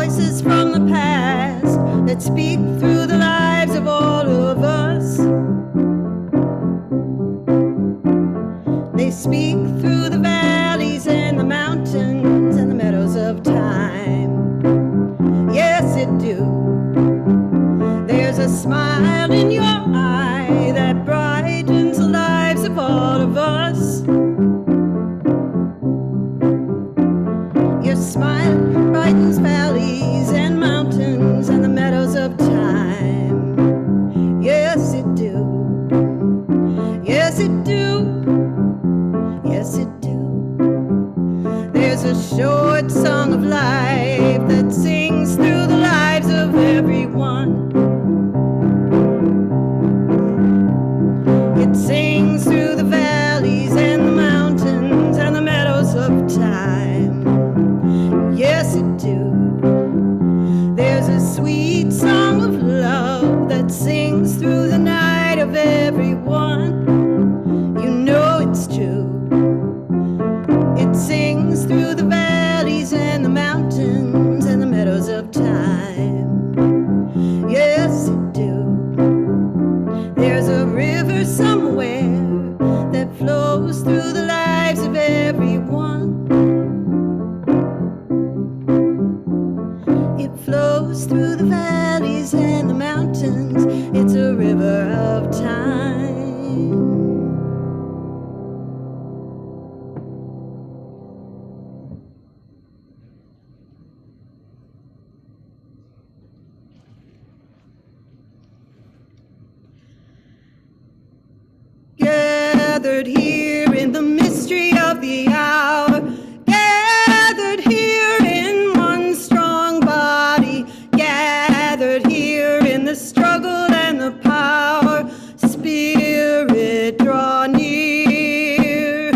voices from the past that speak through the lives of all of us. They speak through the valleys and the mountains and the meadows of time. Yes, it do. There's a smile in your eye that brightens the lives of all of us. Your smile brightens valleys and mountains and the meadows of time. Yes, it do. Yes, it do. Yes, it do. There's a short song of life that sings through the lives of everyone. It sings through the valleys and the mountains and the meadows of time. Yes, it do. There's a sweet song of love that sings through the night of everyone. You know it's true. It sings through the valleys and the mountains and the meadows of time. Yes, it do. There's a river somewhere that flows through the lives of everyone. It flows through the valleys and the mountains. It's a river of time. Gathered here in the mystery of the hour, gathered here in one strong body, gathered here in the struggle and the power. Spirit, draw near.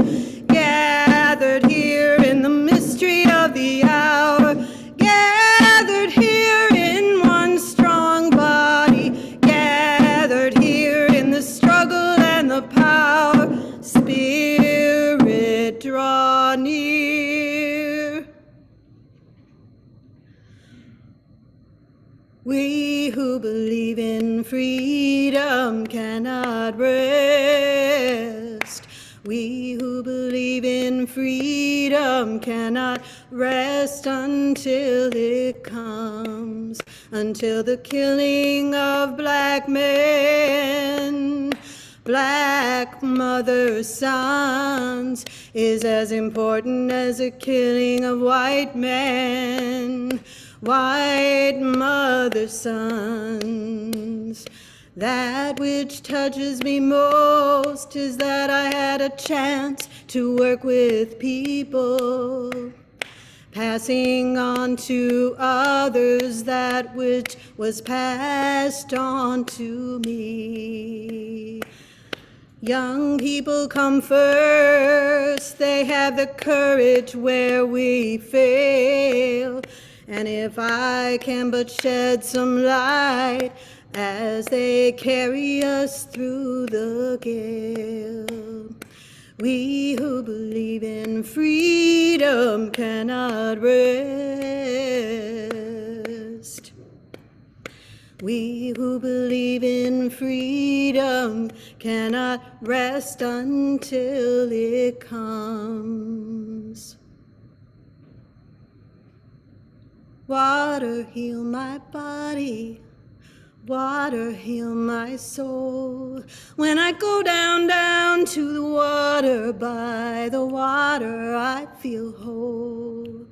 Gathered here in the mystery of the hour, gathered here in one strong body, gathered here in the struggle and the power. Spirit, draw near. We who believe in freedom cannot rest. We who believe in freedom cannot rest until it comes, until the killing of black men, black mothers' sons, is as important as the killing of white men, white mothers' sons. That which touches me most is that I had a chance to work with people, passing on to others that which was passed on to me. Young people come first, they have the courage where we fail. And if I can but shed some light as they carry us through the gale, we who believe in freedom cannot rest. We who believe in freedom cannot rest until it comes. Water, heal my body. Water, heal my soul. When I go down, down to the water, by the water I feel whole.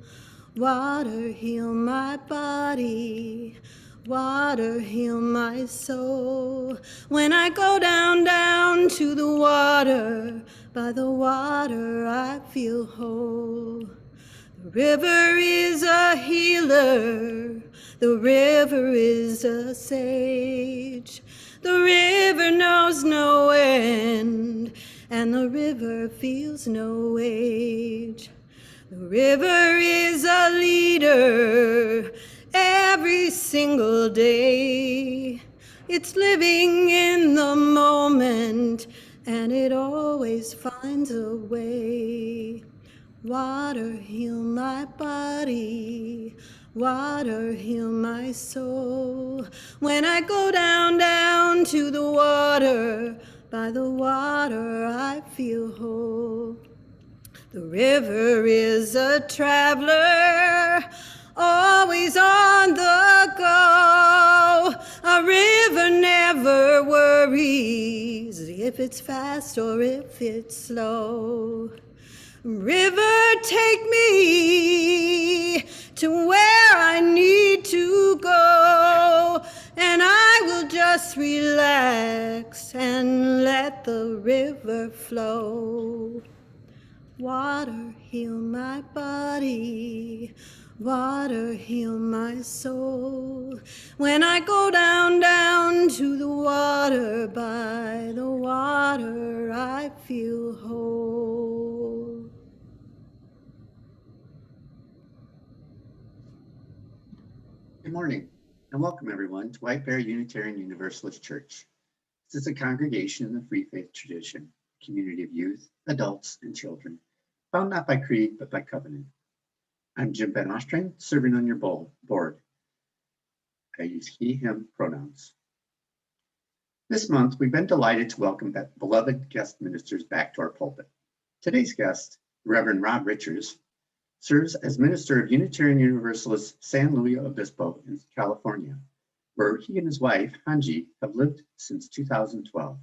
Water, heal my body. Water, heal my soul. When I go down, down to the water, by the water I feel whole. The river is a healer. The river is a sage. The river knows no end, and the river feels no age. The river is a leader every single day. It's living in the moment, and it always finds a way. Water, heal my body. Water, heal my soul. When I go down, down to the water, by the water I feel whole. The river is a traveler, always on the go. A river never worries if it's fast or if it's slow. River, take me to where I need to go, and I will just relax and let the river flow. Water, heal my body. Water, heal my soul. When I go down, down to the water, by the water I feel whole. Good morning, and welcome everyone to White Bear Unitarian Universalist Church. This is a congregation in the free faith tradition, a community of youth, adults, and children, found not by creed, but by covenant. I'm Jim Van Ostrain, serving on your board. I use he, him pronouns. This month, we've been delighted to welcome beloved guest ministers back to our pulpit. Today's guest, Reverend Rob Richards, serves as minister of Unitarian Universalist San Luis Obispo in California, where he and his wife, Hanji, have lived since 2012.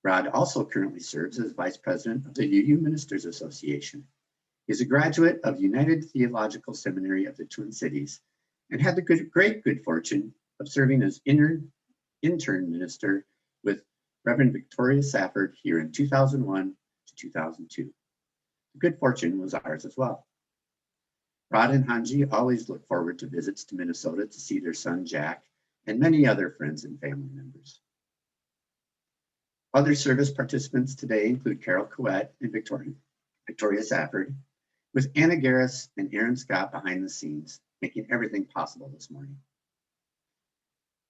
Rod also currently serves as vice president of the UU Ministers Association. He is a graduate of United Theological Seminary of the Twin Cities and had the great good fortune of serving as intern minister with Reverend Victoria Safford here in 2001 to 2002. The good fortune was ours as well. Rod and Hanji always look forward to visits to Minnesota to see their son, Jack, and many other friends and family members. Other service participants today include Carol Coet and Victoria Safford, with Anna Garris and Aaron Scott behind the scenes, making everything possible this morning.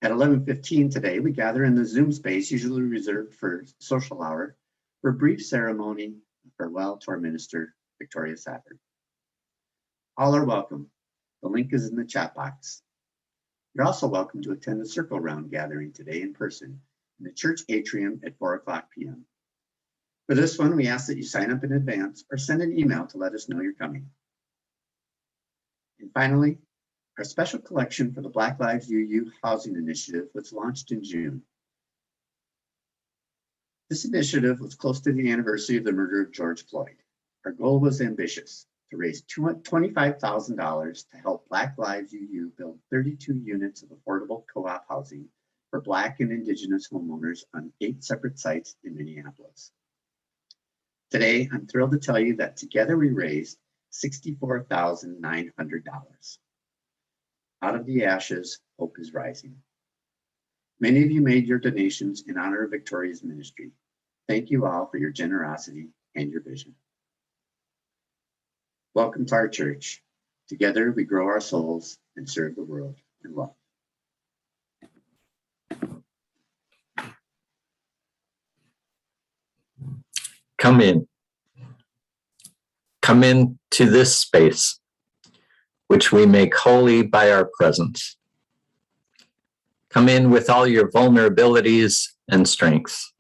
At 11:15 today, we gather in the Zoom space usually reserved for social hour for a brief ceremony of farewell to our minister, Victoria Safford. All are welcome. The link is in the chat box. You're also welcome to attend the Circle Round gathering today in person in the church atrium at 4:00 p.m. For this one, we ask that you sign up in advance or send an email to let us know you're coming. And finally, our special collection for the Black Lives UU Housing Initiative was launched in June. This initiative was close to the anniversary of the murder of George Floyd. Our goal was ambitious, to raise $25,000 to help Black Lives UU build 32 units of affordable co-op housing for Black and Indigenous homeowners on 8 separate sites in Minneapolis. Today, I'm thrilled to tell you that together we raised $64,900. Out of the ashes, hope is rising. Many of you made your donations in honor of Victoria's ministry. Thank you all for your generosity and your vision. Welcome to our church. Together we grow our souls and serve the world in love. Come in. Come into this space, which we make holy by our presence. Come in with all your vulnerabilities and strengths,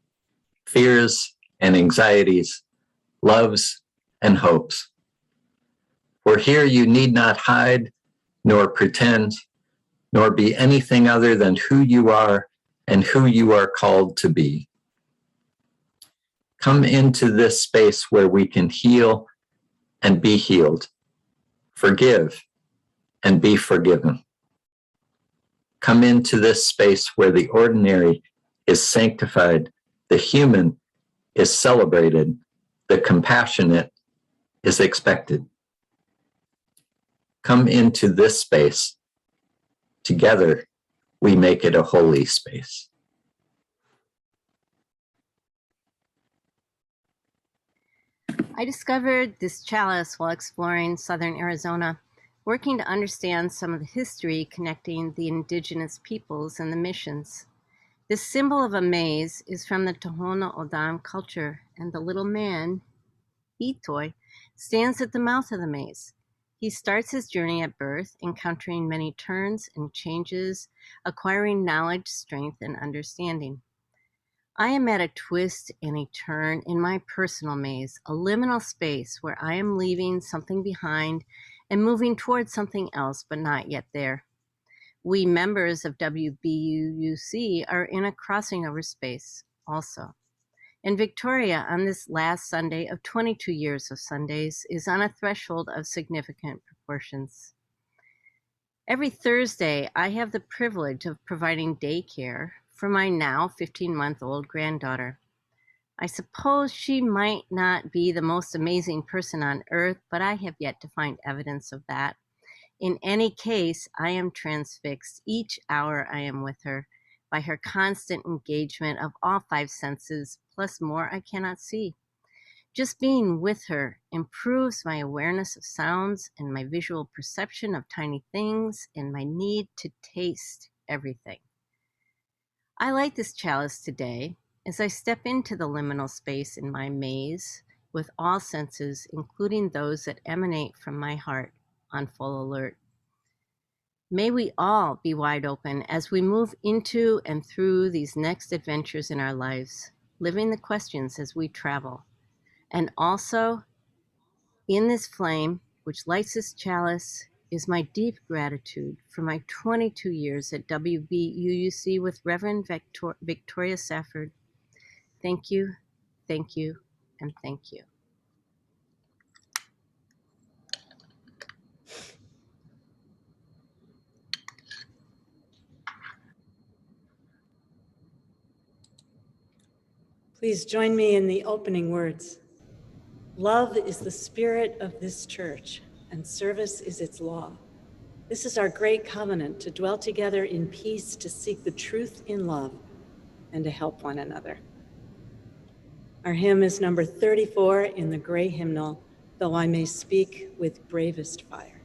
fears and anxieties, loves and hopes. For here you need not hide, nor pretend, nor be anything other than who you are and who you are called to be. Come into this space where we can heal and be healed, forgive and be forgiven. Come into this space where the ordinary is sanctified, the human is celebrated, the compassionate is expected. Come into this space. Together, we make it a holy space. I discovered this chalice while exploring southern Arizona, working to understand some of the history connecting the indigenous peoples and the missions. This symbol of a maze is from the Tohono O'odham culture, and the little man, Itoy, stands at the mouth of the maze. He starts his journey at birth, encountering many turns and changes, acquiring knowledge, strength, and understanding. I am at a twist and a turn in my personal maze, a liminal space where I am leaving something behind and moving towards something else, but not yet there. We members of WBUUC are in a crossing over space also. And Victoria, on this last Sunday of 22 years of Sundays, is on a threshold of significant proportions. Every Thursday, I have the privilege of providing daycare for my now 15-month-old granddaughter. I suppose she might not be the most amazing person on earth, but I have yet to find evidence of that. In any case, I am transfixed each hour I am with her by her constant engagement of all 5 senses, plus more I cannot see. Just being with her improves my awareness of sounds and my visual perception of tiny things and my need to taste everything. I light this chalice today as I step into the liminal space in my maze with all senses, including those that emanate from my heart, on full alert. May we all be wide open as we move into and through these next adventures in our lives, living the questions as we travel. And also, in this flame, which lights this chalice, is my deep gratitude for my 22 years at WBUUC with Reverend Victoria Safford. Thank you, and thank you. Please join me in the opening words. Love is the spirit of this church, and service is its law. This is our great covenant to dwell together in peace, to seek the truth in love, and to help one another. Our hymn is number 34 in the gray hymnal, Though I May Speak with Bravest Fire.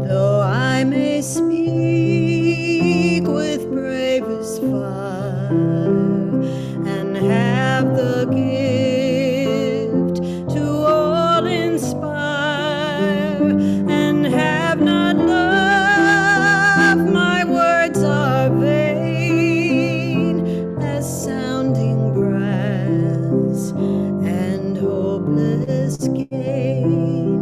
Though I may speak with bravest fire and have the gift to all inspire and have not love, my words are vain as sounding brass and hopeless gain.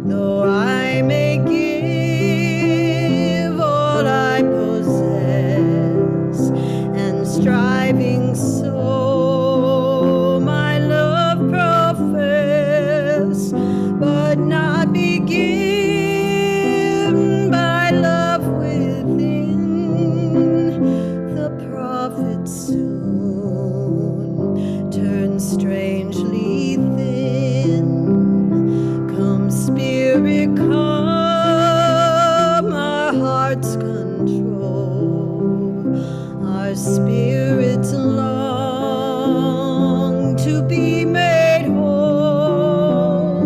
Though I may give all I possess, and striving so my love profess, but not be given by love within, the prophet soon turns strangely thin. Spirit, come, our hearts control. Our spirits long to be made whole.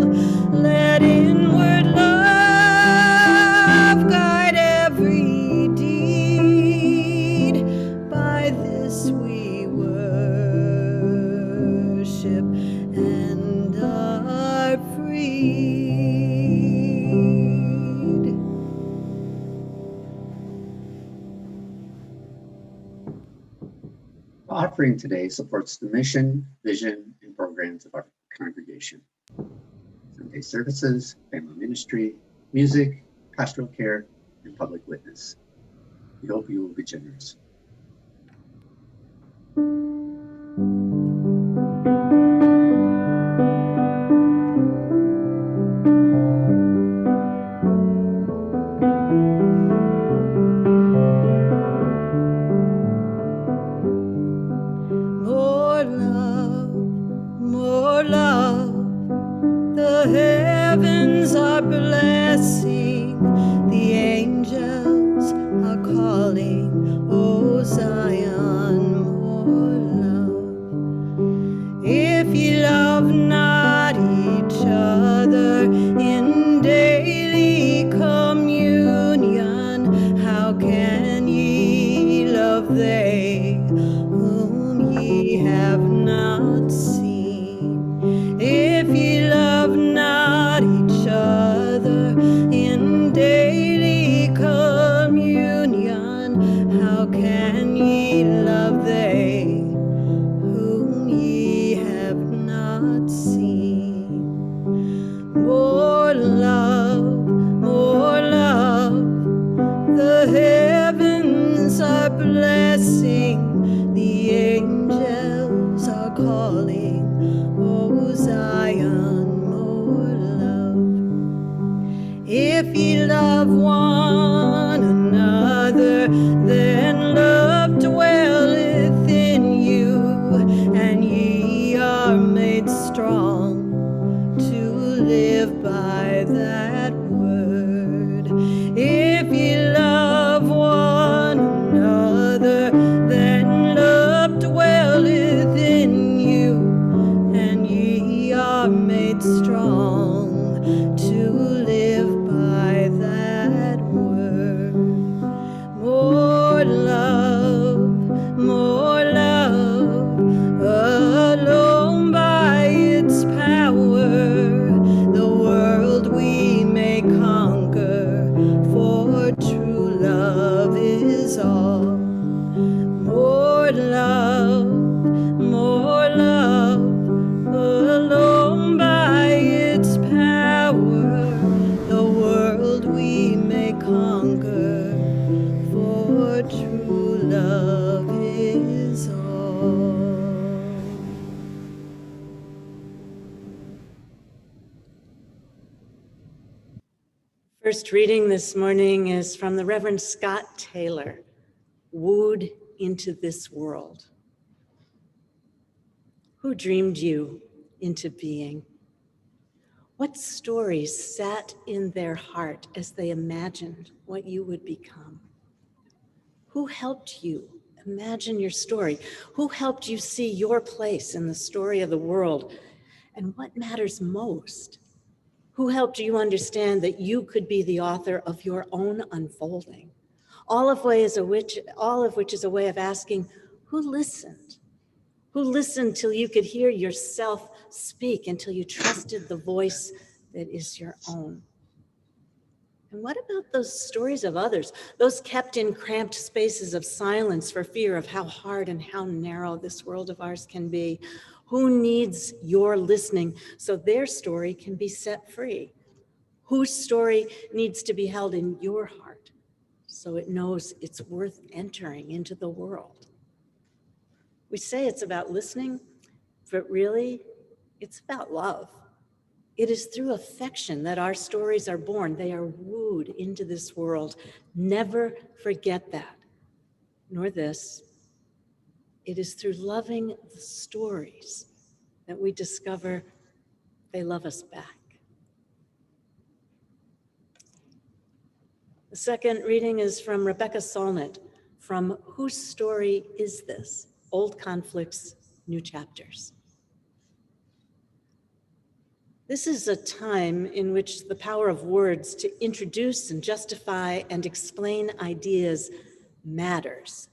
Let inward love guide every deed. By this we worship and are free. The offering today supports the mission, vision, and programs of our congregation. Sunday services, family ministry, music, pastoral care, and public witness. We hope you will be generous. More love, the heavens are blessing, the angels are calling, oh Zion, more love. calling, O Zion, more love. If ye love one another, then love dwelleth in you, and ye are made strong to live by that word. If ye love one another, then love dwelleth in you, and ye are made strong to live by that word. More love, alone by its power, the world we may conquer, for true love is all. More love, alone by its power, the world we may conquer, for true love is all. First reading this morning is from the Reverend Scott Taylor, Wooed into This World. Who dreamed you into being? What stories sat in their heart as they imagined what you would become? Who helped you imagine your story? Who helped you see your place in the story of the world? And what matters most? Who helped you understand that you could be the author of your own unfolding? All of which is a way of asking, who listened? Who listened till you could hear yourself speak, until you trusted the voice that is your own? And what about those stories of others, those kept in cramped spaces of silence for fear of how hard and how narrow this world of ours can be? Who needs your listening so their story can be set free? Whose story needs to be held in your heart so it knows it's worth entering into the world? We say it's about listening, but really, it's about love. It is through affection that our stories are born. They are wooed into this world. Never forget that, nor this. It is through loving the stories that we discover they love us back. The second reading is from Rebecca Solnit, from Whose Story Is This? Old Conflicts, New Chapters. This is a time in which the power of words to introduce and justify and explain ideas matters.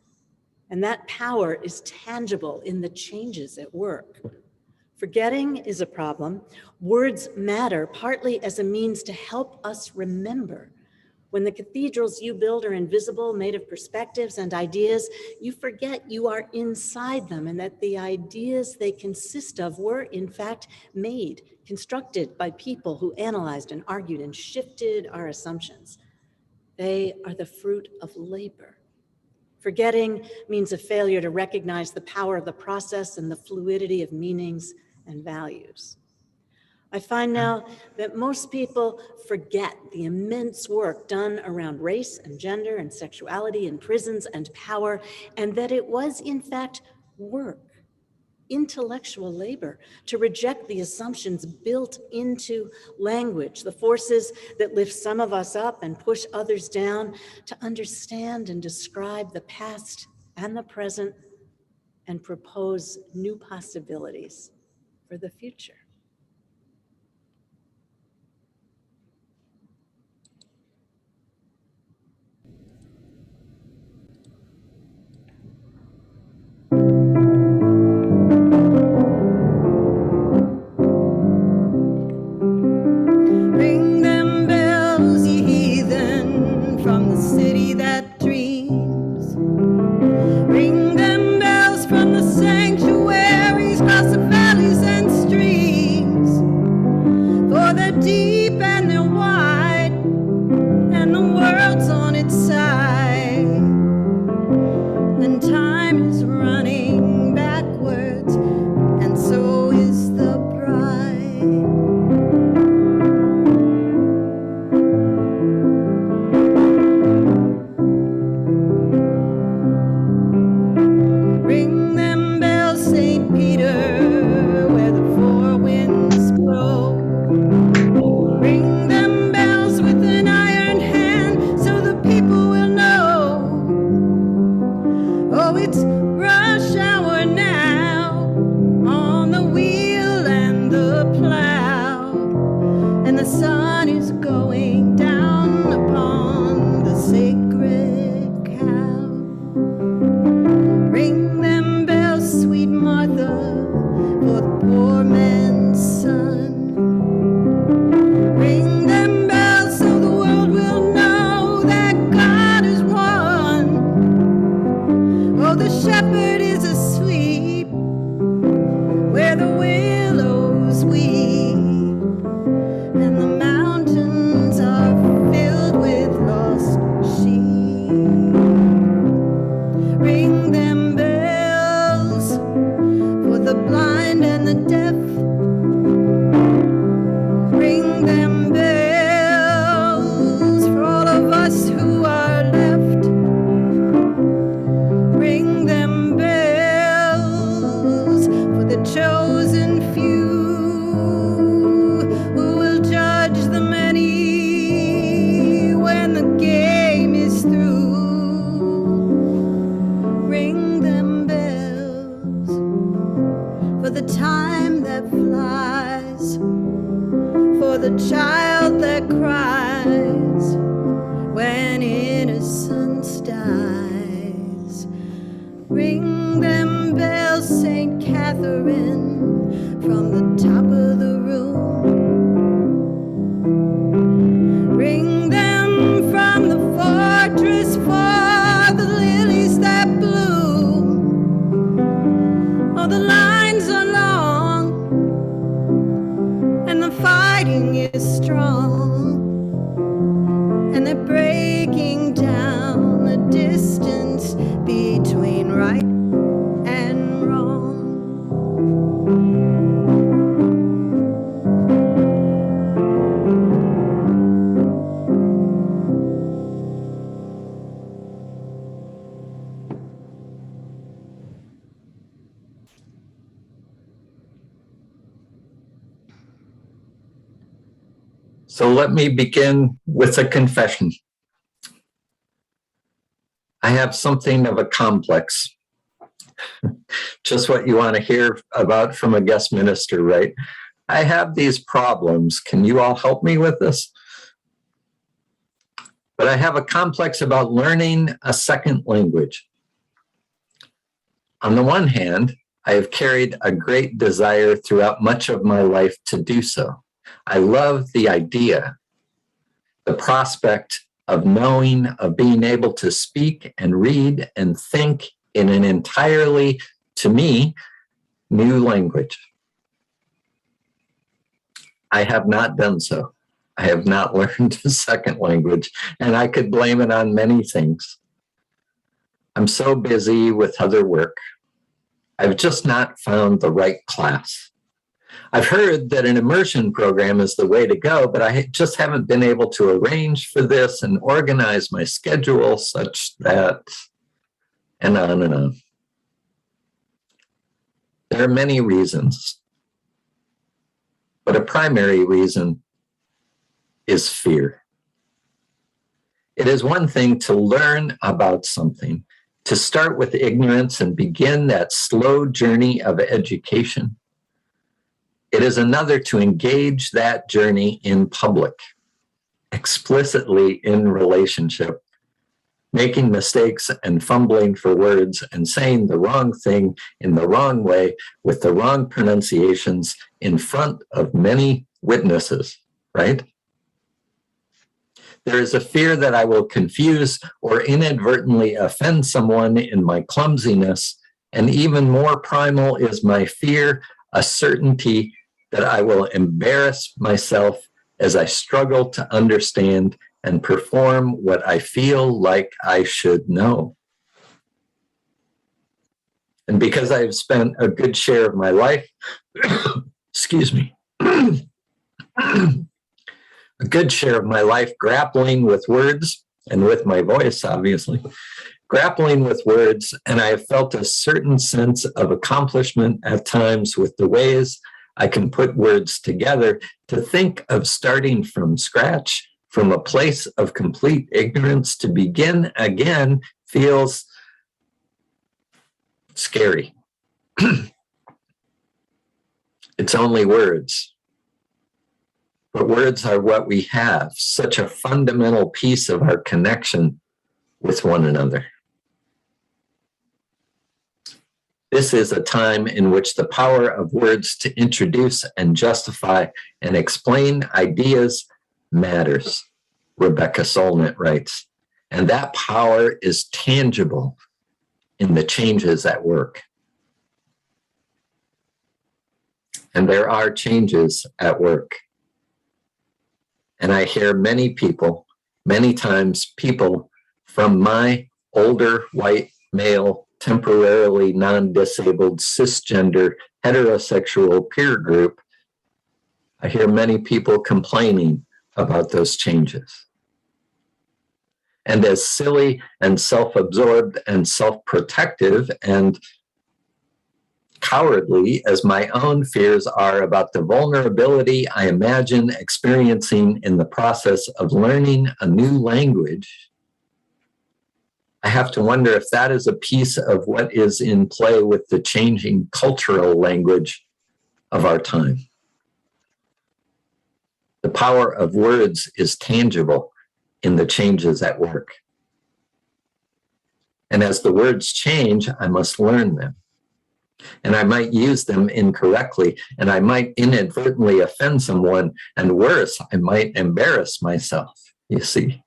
And that power is tangible in the changes at work. Forgetting is a problem. Words matter partly as a means to help us remember. When the cathedrals you build are invisible, made of perspectives and ideas, you forget you are inside them and that the ideas they consist of were, in fact, made, constructed by people who analyzed and argued and shifted our assumptions. They are the fruit of labor. Forgetting means a failure to recognize the power of the process and the fluidity of meanings and values. I find now that most people forget the immense work done around race and gender and sexuality in prisons and power, and that it was, in fact, work, intellectual labor, to reject the assumptions built into language, the forces that lift some of us up and push others down, to understand and describe the past and the present and propose new possibilities for the future. Ring them bells, ye heathen, from the city that dreams. Ring them bells from the sanctuaries, across the valleys and streams. for the poor man's son. Ring them bells so the world will know that God is one. Oh, the shepherd is asleep where the willows weep, and the mountains are filled with lost sheep. Ring them bells for the blind and the deaf. Ring them bells for all of us who are left. Ring them bells for the chosen few who will judge the many when the game is through. Ring them bells for the time that flies, for the child that cries when innocence dies. Ring them bells, St. Catherine, from the top of the room. Ring them from the fortress for the lilies that bloom. Oh, the lines are long and the fighting is strong, and they're breaking down the distance between right and wrong. So let me begin with a confession. I have something of a complex. Just what you want to hear about from a guest minister, right? I have these problems. Can you all help me with this? But I have a complex about learning a second language. On the one hand, I have carried a great desire throughout much of my life to do so. I love the idea, the prospect of knowing, of being able to speak and read and think in an entirely, to me, new language. I have not done so. I have not learned a second language, and I could blame it on many things. I'm so busy with other work. I've just not found the right class. I've heard that an immersion program is the way to go, but I just haven't been able to arrange for this and organize my schedule such that, and on and on. There are many reasons, but a primary reason is fear. It is one thing to learn about something, to start with ignorance and begin that slow journey of education. It is another to engage that journey in public, explicitly in relationship, making mistakes and fumbling for words and saying the wrong thing in the wrong way with the wrong pronunciations in front of many witnesses, right? There is a fear that I will confuse or inadvertently offend someone in my clumsiness, and even more primal is my fear, a certainty that I will embarrass myself as I struggle to understand and perform what I feel like I should know. And because I have spent a good share of my life, excuse me, a good share of my life grappling with words and with my voice, obviously, grappling with words, and I have felt a certain sense of accomplishment at times with the ways I can put words together. To think of starting from scratch, from a place of complete ignorance, to begin again feels scary. It's only words. But words are what we have, such a fundamental piece of our connection with one another. This is a time in which the power of words to introduce and justify and explain ideas matters, Rebecca Solnit writes. And that power is tangible in the changes at work. And there are changes at work. And I hear many people, many times people from my older white male, temporarily non-disabled, cisgender, heterosexual peer group, I hear many people complaining about those changes. And as silly and self-absorbed and self-protective and cowardly as my own fears are about the vulnerability I imagine experiencing in the process of learning a new language, I have to wonder if that is a piece of what is in play with the changing cultural language of our time. The power of words is tangible in the changes at work. And as the words change, I must learn them. And I might use them incorrectly, and I might inadvertently offend someone, and worse, I might embarrass myself, you see.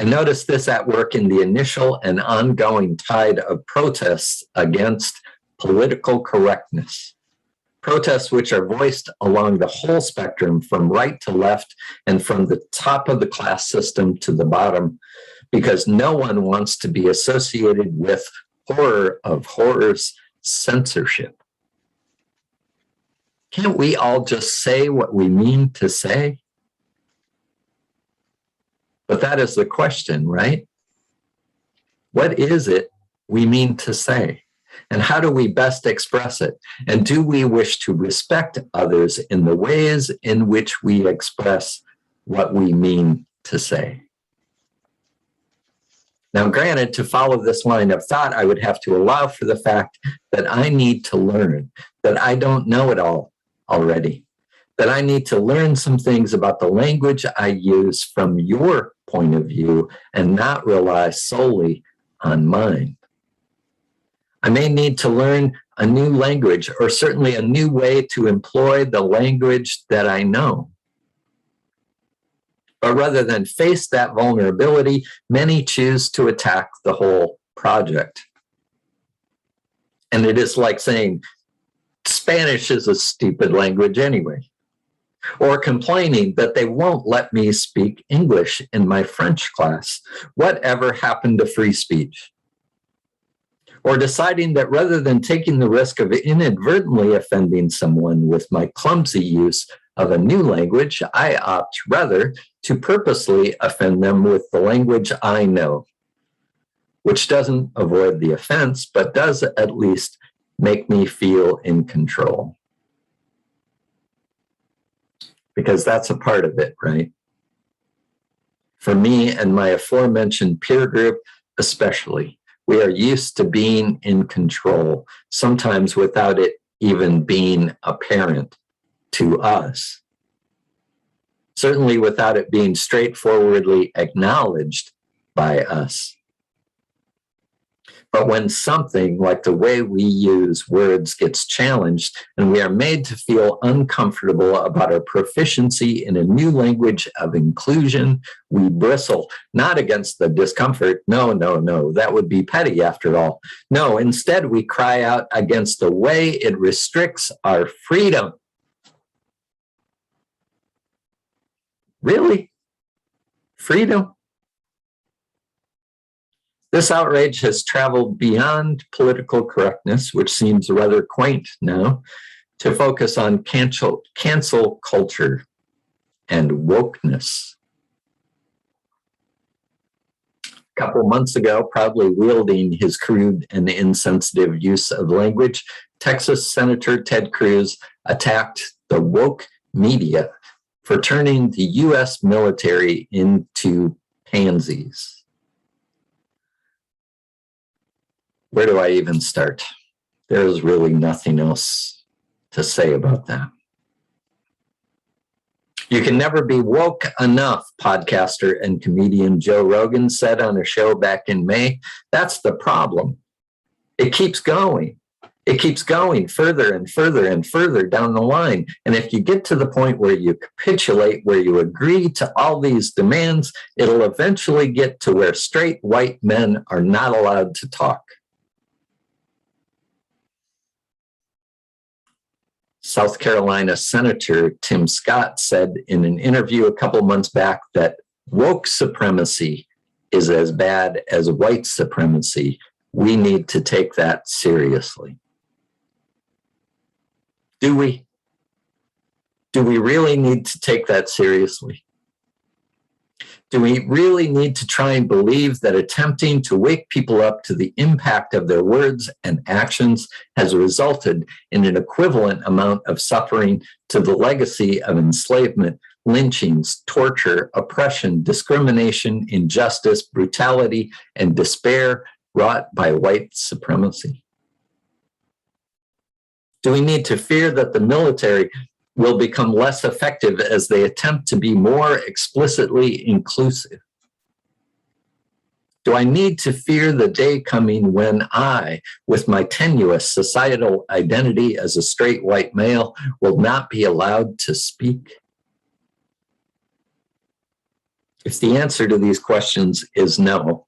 I noticed this at work in the initial and ongoing tide of protests against political correctness. Protests which are voiced along the whole spectrum, from right to left and from the top of the class system to the bottom, because no one wants to be associated with horror of horrors, censorship. Can't we all just say what we mean to say? But that is the question, right? What is it we mean to say? And how do we best express it? And do we wish to respect others in the ways in which we express what we mean to say? Now, granted, to follow this line of thought, I would have to allow for the fact that I need to learn, that I don't know it all already, that I need to learn some things about the language I use from your point of view and not rely solely on mine. I may need to learn a new language, or certainly a new way to employ the language that I know. But rather than face that vulnerability, many choose to attack the whole project. And it is like saying, Spanish is a stupid language anyway. Or complaining that they won't let me speak English in my French class. Whatever happened to free speech? Or deciding that rather than taking the risk of inadvertently offending someone with my clumsy use of a new language, I opt rather to purposely offend them with the language I know, which doesn't avoid the offense, but does at least make me feel in control. Because that's a part of it, right? For me and my aforementioned peer group especially, we are used to being in control, sometimes without it even being apparent to us. Certainly without it being straightforwardly acknowledged by us. But when something like the way we use words gets challenged and we are made to feel uncomfortable about our proficiency in a new language of inclusion, we bristle, not against the discomfort. No, that would be petty after all. No, instead we cry out against the way it restricts our freedom. Really? Freedom? This outrage has traveled beyond political correctness, which seems rather quaint now, to focus on cancel culture and wokeness. A couple months ago, proudly wielding his crude and insensitive use of language, Texas Senator Ted Cruz attacked the woke media for turning the U.S. military into pansies. Where do I even start? There's really nothing else to say about that. You can never be woke enough, podcaster and comedian Joe Rogan said on a show back in May. That's the problem. It keeps going. It keeps going further and further and further down the line. And if you get to the point where you capitulate, where you agree to all these demands, it'll eventually get to where straight white men are not allowed to talk. South Carolina Senator Tim Scott said in an interview a couple months back that woke supremacy is as bad as white supremacy. We need to take that seriously. Do we? Do we really need to take that seriously? Do we really need to try and believe that attempting to wake people up to the impact of their words and actions has resulted in an equivalent amount of suffering to the legacy of enslavement, lynchings, torture, oppression, discrimination, injustice, brutality, and despair wrought by white supremacy? Do we need to fear that the military will become less effective as they attempt to be more explicitly inclusive? Do I need to fear the day coming when I, with my tenuous societal identity as a straight white male, will not be allowed to speak? If the answer to these questions is no,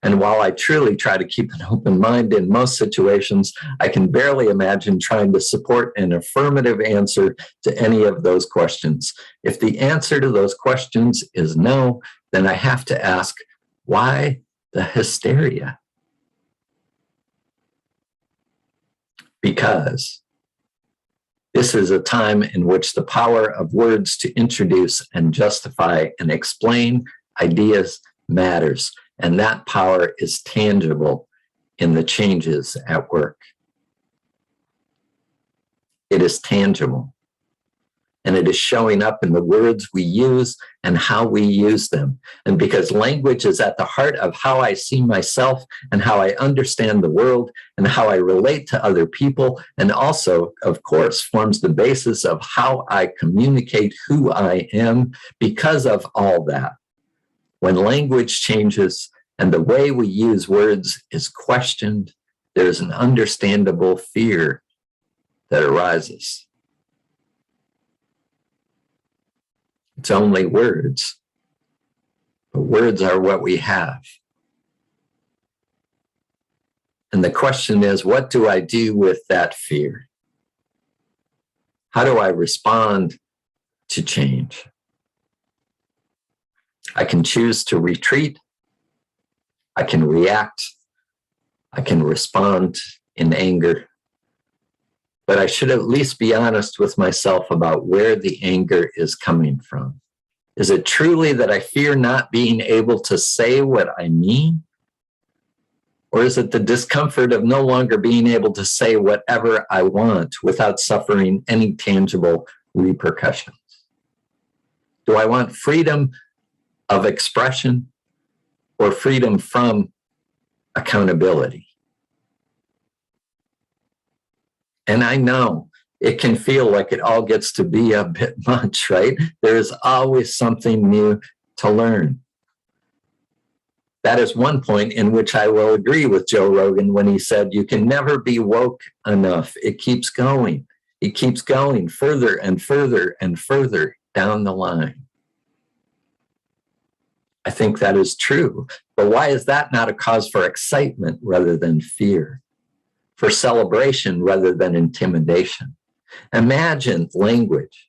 and while I truly try to keep an open mind in most situations, I can barely imagine trying to support an affirmative answer to any of those questions. If the answer to those questions is no, then I have to ask, why the hysteria? Because this is a time in which the power of words to introduce and justify and explain ideas matters. And that power is tangible in the changes at work. It is tangible. And it is showing up in the words we use and how we use them. And because language is at the heart of how I see myself and how I understand the world and how I relate to other people, and also, of course, forms the basis of how I communicate who I am, because of all that, when language changes and the way we use words is questioned, there's an understandable fear that arises. It's only words, but words are what we have. And the question is, what do I do with that fear? How do I respond to change? I can choose to retreat. I can react. I can respond in anger. But I should at least be honest with myself about where the anger is coming from. Is it truly that I fear not being able to say what I mean? Or is it the discomfort of no longer being able to say whatever I want without suffering any tangible repercussions? Do I want freedom of expression or freedom from accountability? And I know it can feel like it all gets to be a bit much, right? There's always something new to learn. That is one point in which I will agree with Joe Rogan when he said, you can never be woke enough. It keeps going. It keeps going further and further and further down the line. I think that is true. But why is that not a cause for excitement rather than fear? For celebration rather than intimidation? Imagine language,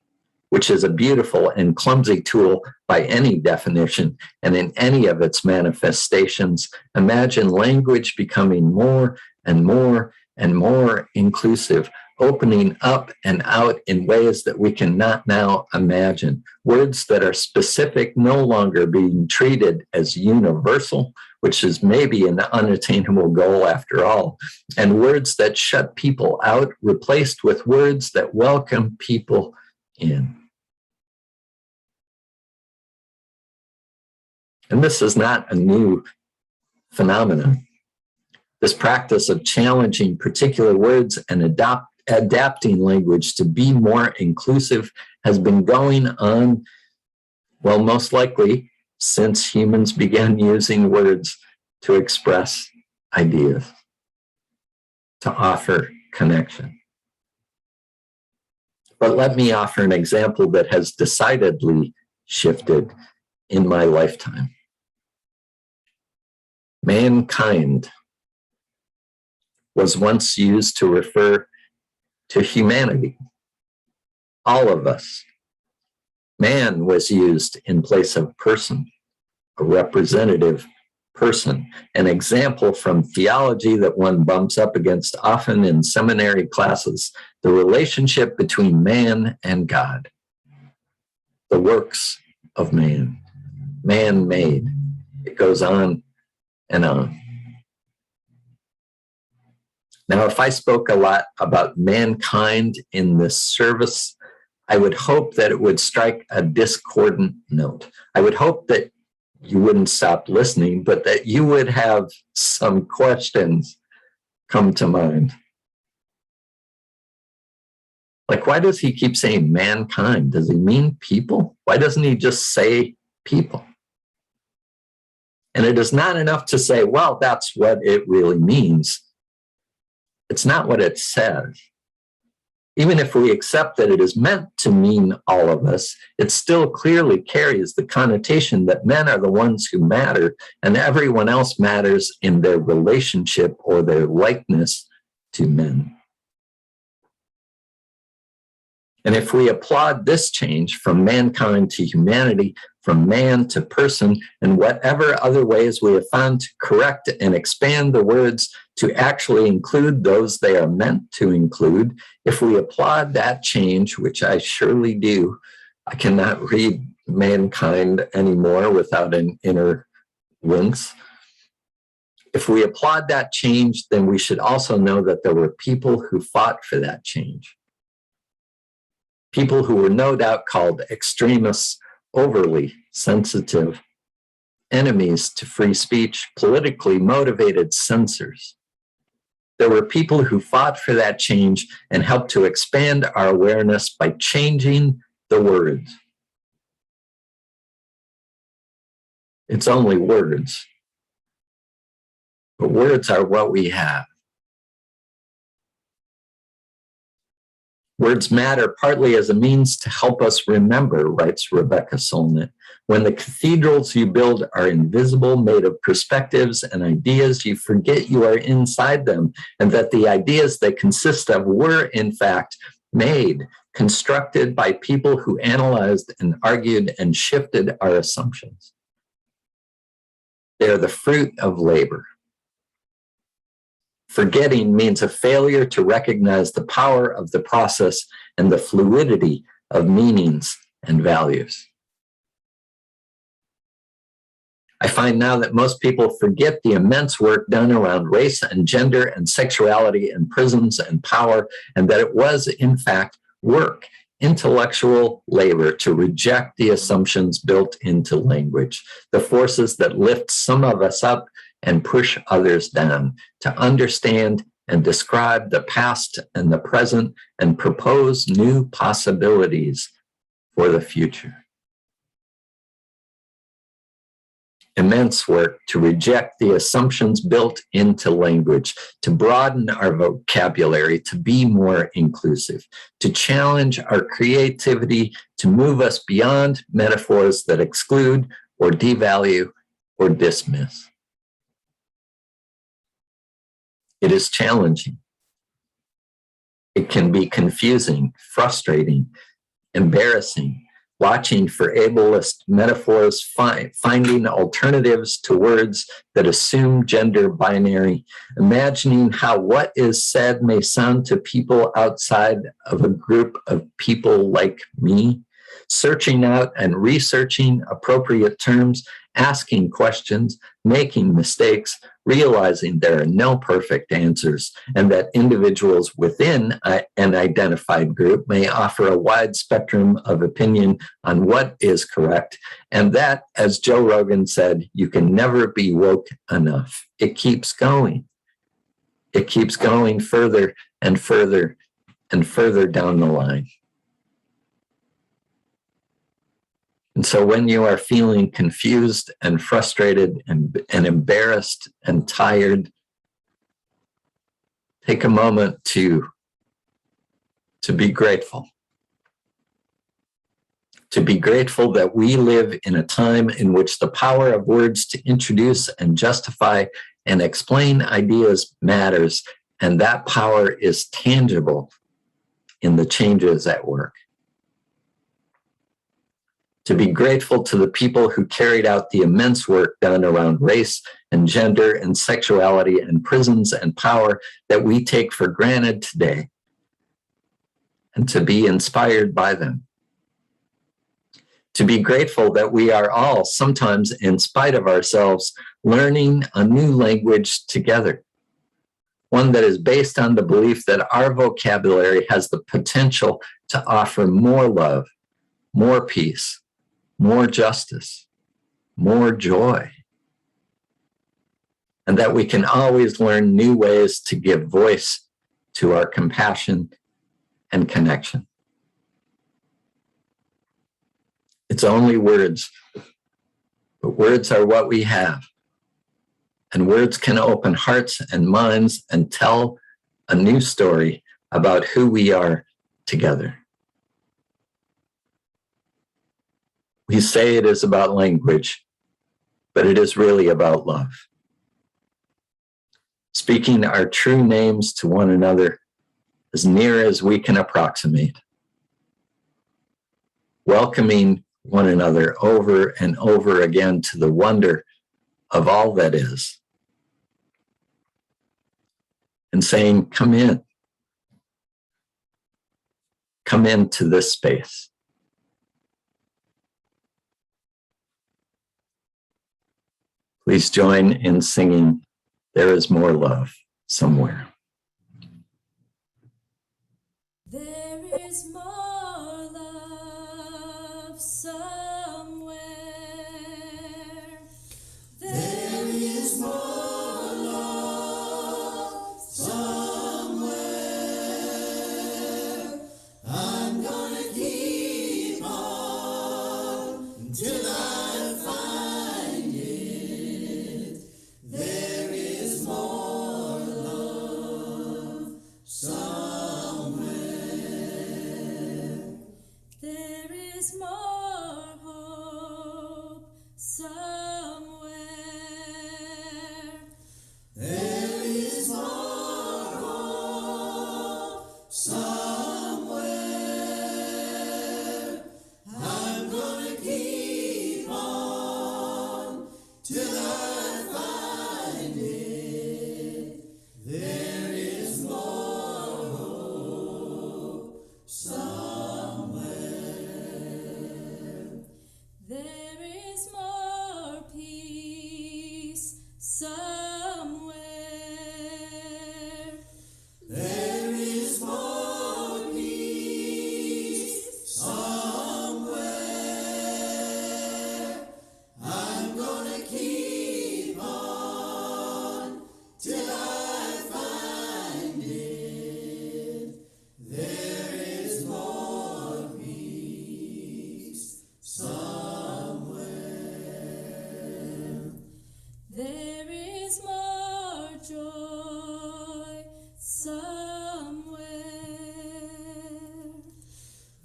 which is a beautiful and clumsy tool by any definition and in any of its manifestations. Imagine language becoming more and more and more inclusive, opening up and out in ways that we cannot now imagine. Words that are specific no longer being treated as universal, which is maybe an unattainable goal after all, and words that shut people out replaced with words that welcome people in. And this is not a new phenomenon. This practice of challenging particular words and adapting language to be more inclusive has been going on, well, most likely since humans began using words to express ideas. to offer connection. But let me offer an example that has decidedly shifted in my lifetime. Mankind was once used to refer to humanity, all of us. Man was used in place of person, a representative person, an example from theology that one bumps up against often in seminary classes, the relationship between man and God, the works of man, man-made. It goes on and on. Now, if I spoke a lot about mankind in this service, I would hope that it would strike a discordant note. I would hope that you wouldn't stop listening, but that you would have some questions come to mind. Like, why does he keep saying mankind? Does he mean people? Why doesn't he just say people? And it is not enough to say, well, that's what it really means. It's not what it says. Even if we accept that it is meant to mean all of us, it still clearly carries the connotation that men are the ones who matter and everyone else matters in their relationship or their likeness to men. And if we applaud this change from mankind to humanity, from man to person, and whatever other ways we have found to correct and expand the words to actually include those they are meant to include, if we applaud that change, which I surely do, I cannot read mankind anymore without an inner wince. If we applaud that change, then we should also know that there were people who fought for that change. People who were no doubt called extremists, overly sensitive, enemies to free speech, politically motivated censors. There were people who fought for that change and helped to expand our awareness by changing the words. It's only words, but words are what we have. Words matter partly as a means to help us remember, writes Rebecca Solnit. When the cathedrals you build are invisible, made of perspectives and ideas, you forget you are inside them and that the ideas they consist of were, in fact, made, constructed by people who analyzed and argued and shifted our assumptions. They are the fruit of labor. Forgetting means a failure to recognize the power of the process and the fluidity of meanings and values. I find now that most people forget the immense work done around race and gender and sexuality and prisons and power, and that it was, in fact, work, intellectual labor to reject the assumptions built into language, the forces that lift some of us up and push others down, to understand and describe the past and the present and propose new possibilities for the future. Immense work to reject the assumptions built into language, to broaden our vocabulary, to be more inclusive, to challenge our creativity, to move us beyond metaphors that exclude or devalue or dismiss. It is challenging. It can be confusing, frustrating, embarrassing, watching for ableist metaphors, finding alternatives to words that assume gender binary, imagining how what is said may sound to people outside of a group of people like me, searching out and researching appropriate terms, asking questions, making mistakes, realizing there are no perfect answers, and that individuals within an identified group may offer a wide spectrum of opinion on what is correct, and that, as Joe Rogan said, you can never be woke enough. It keeps going. It keeps going further and further and further down the line. And so when you are feeling confused and frustrated and embarrassed and tired, take a moment to be grateful. To be grateful that we live in a time in which the power of words to introduce and justify and explain ideas matters, and that power is tangible in the changes at work. To be grateful to the people who carried out the immense work done around race and gender and sexuality and prisons and power that we take for granted today, and to be inspired by them. To be grateful that we are all, sometimes in spite of ourselves, learning a new language together. One that is based on the belief that our vocabulary has the potential to offer more love, more peace, more justice, more joy. And that we can always learn new ways to give voice to our compassion and connection. It's only words, but words are what we have. And words can open hearts and minds and tell a new story about who we are together. We say it is about language, but it is really about love. Speaking our true names to one another as near as we can approximate. Welcoming one another over and over again to the wonder of all that is. And saying, come in. Come into this space. Please join in singing, There Is More Love Somewhere. There is more love somewhere. There is more love somewhere. I'm gonna keep on until I find it. There is more love somewhere. There is more hope somewhere. There is more hope somewhere. I'm gonna keep on till I find it. There is more hope somewhere. There is more peace somewhere. There is more peace somewhere. I'm gonna keep on till I find it. There is more peace somewhere. There is more joy somewhere.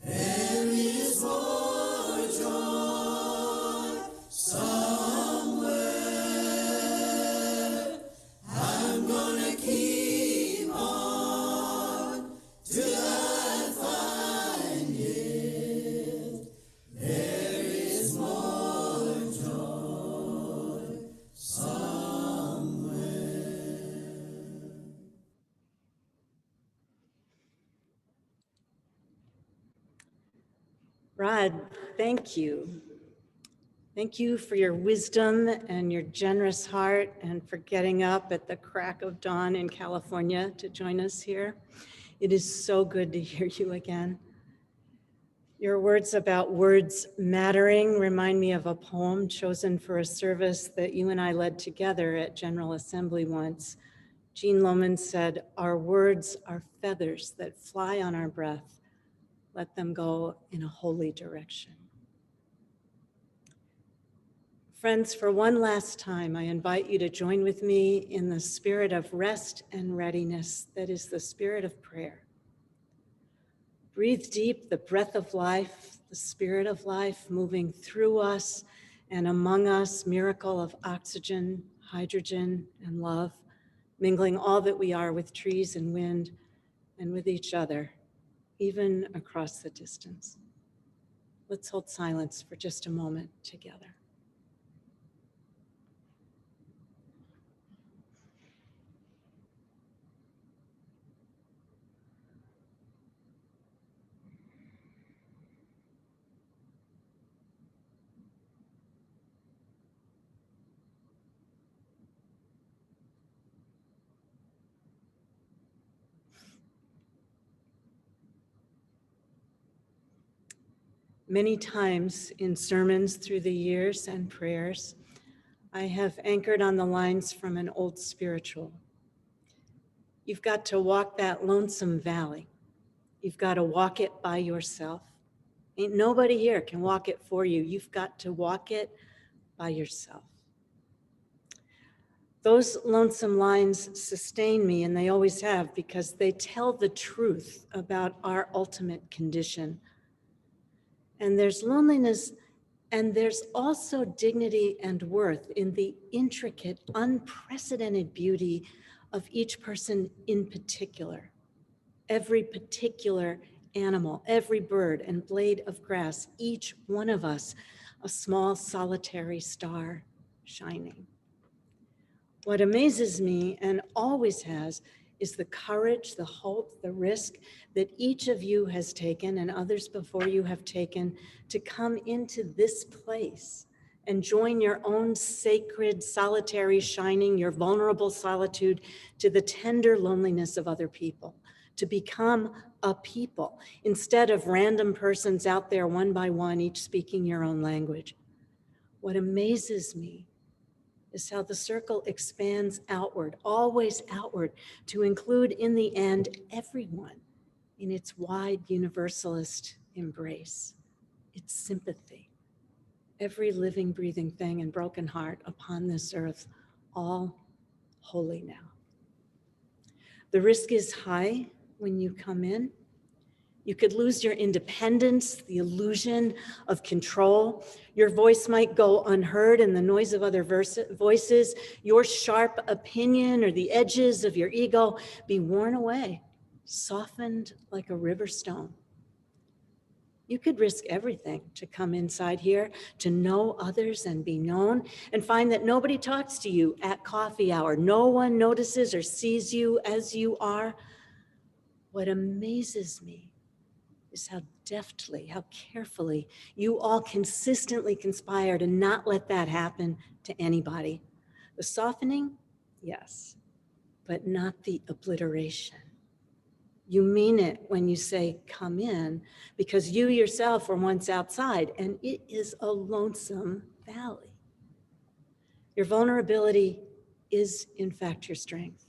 There is more joy somewhere. I'm gonna keep on till I find it. There is more joy somewhere. Rod, thank you. Thank you for your wisdom and your generous heart and for getting up at the crack of dawn in California to join us here. It is so good to hear you again. Your words about words mattering remind me of a poem chosen for a service that you and I led together at General Assembly once. Jean Lohman said, "Our words are feathers that fly on our breath. Let them go in a holy direction." Friends, for one last time, I invite you to join with me in the spirit of rest and readiness that is the spirit of prayer. Breathe deep the breath of life, the spirit of life moving through us and among us, miracle of oxygen, hydrogen, and love, mingling all that we are with trees and wind and with each other, even across the distance. Let's hold silence for just a moment together. Many times in sermons through the years and prayers, I have anchored on the lines from an old spiritual. You've got to walk that lonesome valley. You've got to walk it by yourself. Ain't nobody here can walk it for you. You've got to walk it by yourself. Those lonesome lines sustain me, and they always have, because they tell the truth about our ultimate condition. And there's loneliness, and there's also dignity and worth in the intricate, unprecedented beauty of each person in particular. Every particular animal, every bird and blade of grass, each one of us, a small solitary star shining. What amazes me, and always has, is the courage, the hope, the risk that each of you has taken and others before you have taken to come into this place and join your own sacred, solitary shining, your vulnerable solitude to the tender loneliness of other people, to become a people instead of random persons out there one by one, each speaking your own language. What amazes me is how the circle expands outward, always outward, to include in the end everyone in its wide universalist embrace, its sympathy. Every living, breathing thing and broken heart upon this earth, all holy now. The risk is high when you come in. You could lose your independence, the illusion of control. Your voice might go unheard in the noise of other voices. Your sharp opinion or the edges of your ego be worn away, softened like a river stone. You could risk everything to come inside here, to know others and be known, and find that nobody talks to you at coffee hour. No one notices or sees you as you are. What amazes me is how deftly, how carefully you all consistently conspire to not let that happen to anybody. The softening, yes, but not the obliteration. You mean it when you say, come in, because you yourself were once outside, and it is a lonesome valley. Your vulnerability is, in fact, your strength.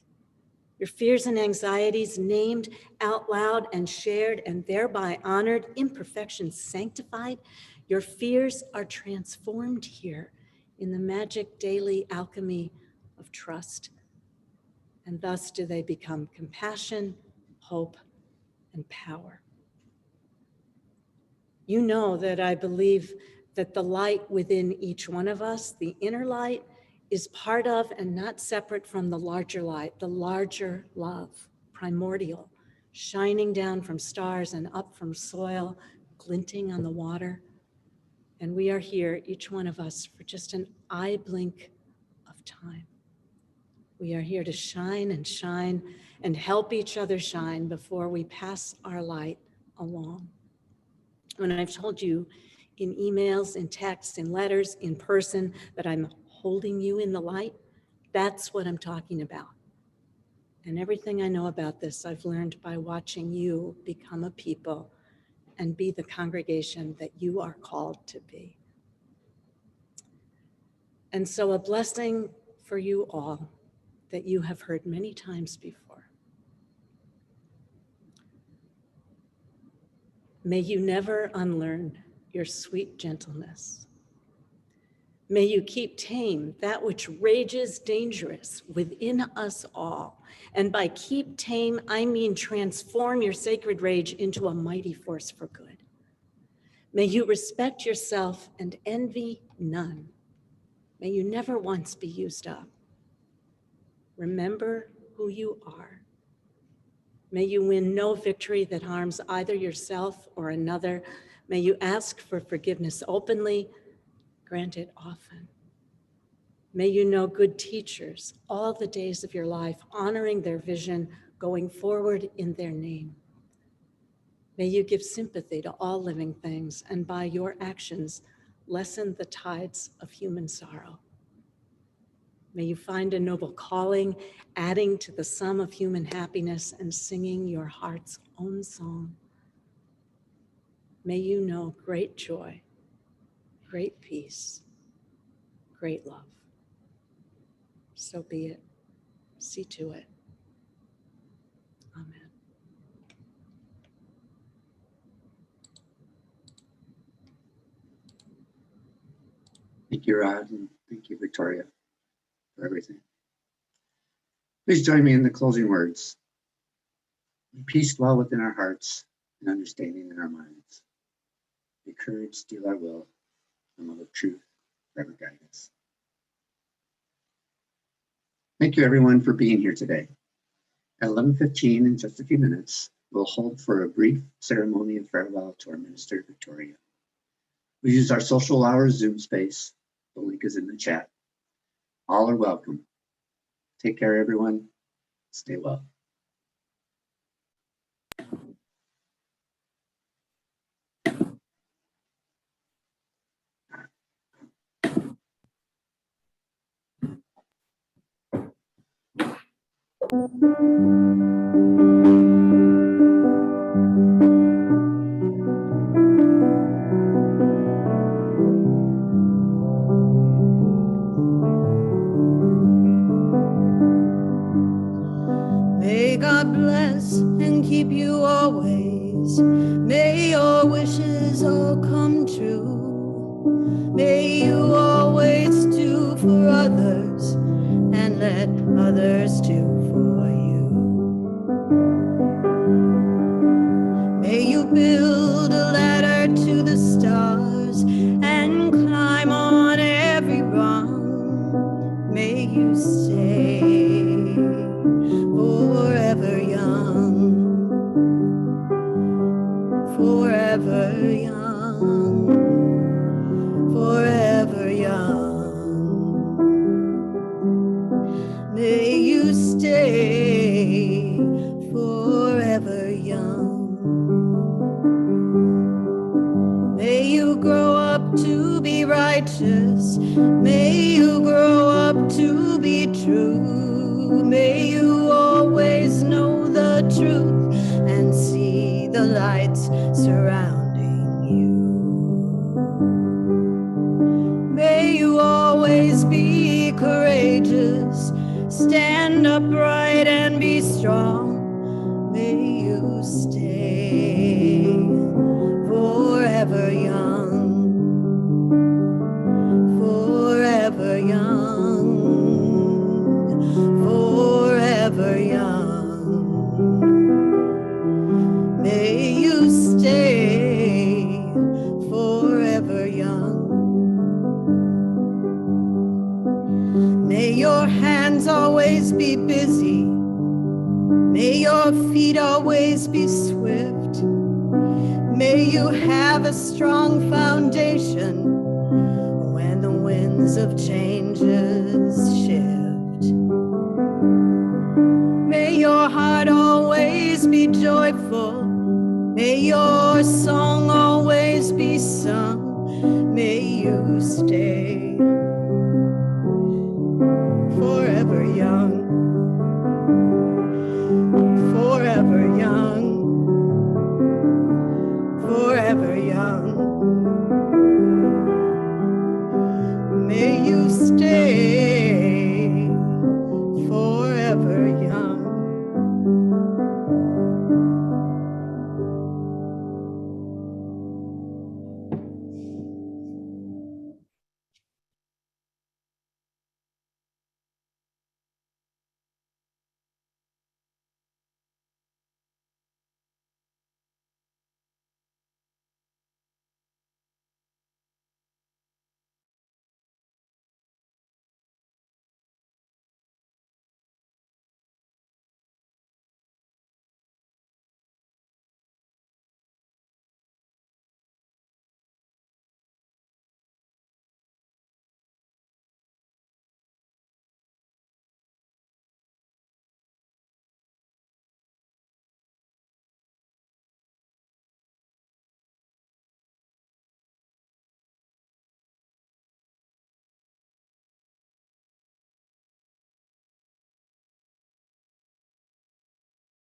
Your fears and anxieties named out loud and shared and thereby honored, imperfections sanctified. Your fears are transformed here in the magic daily alchemy of trust. And thus do they become compassion, hope, and power. You know that I believe that the light within each one of us, the inner light, is part of and not separate from the larger light, the larger love, primordial, shining down from stars and up from soil, glinting on the water. And we are here, each one of us, for just an eye blink of time. We are here to shine and help each other shine before we pass our light along. When I've told you in emails, in texts, in letters, in person, that I'm holding you in the light, that's what I'm talking about. And everything I know about this, I've learned by watching you become a people and be the congregation that you are called to be. And so a blessing for you all that you have heard many times before. May you never unlearn your sweet gentleness. May you keep tame that which rages dangerous within us all. And by keep tame, I mean transform your sacred rage into a mighty force for good. May you respect yourself and envy none. May you never once be used up. Remember who you are. May you win no victory that harms either yourself or another. May you ask for forgiveness openly, grant it often. May you know good teachers all the days of your life, honoring their vision, going forward in their name. May you give sympathy to all living things, and by your actions, lessen the tides of human sorrow. May you find a noble calling, adding to the sum of human happiness and singing your heart's own song. May you know great joy, great peace, great love. So be it. See to it. Amen. Thank you, Rod, and thank you, Victoria, for everything. Please join me in the closing words. May peace dwell within our hearts and understanding in our minds. May courage steal our will, and love of truth forever guide us. Thank you, everyone, for being here today. At 11:15, in just a few minutes, we'll hold for a brief ceremony of farewell to our minister, Victoria. We use our social hours Zoom space. The link is in the chat. All are welcome. Take care, everyone. Stay well. May God bless and keep you always. May your wishes all come true. May you always do for others and let others do for you. May you build a ladder to the stars and climb on every rung. May you stay forever young, forever young, forever young. May you stay forever young. May you grow up to be righteous. May you grow up to be true. May you always know the truth and see the lights surrounding you. May you always be courageous, stand upright and be strong. May you stay forever young, forever young, forever young. May you stay forever young. May your hands always be busy. May your feet always be swift. May you have a strong foundation when the winds of changes shift. May your heart always be joyful. May your song always be sung. May you stay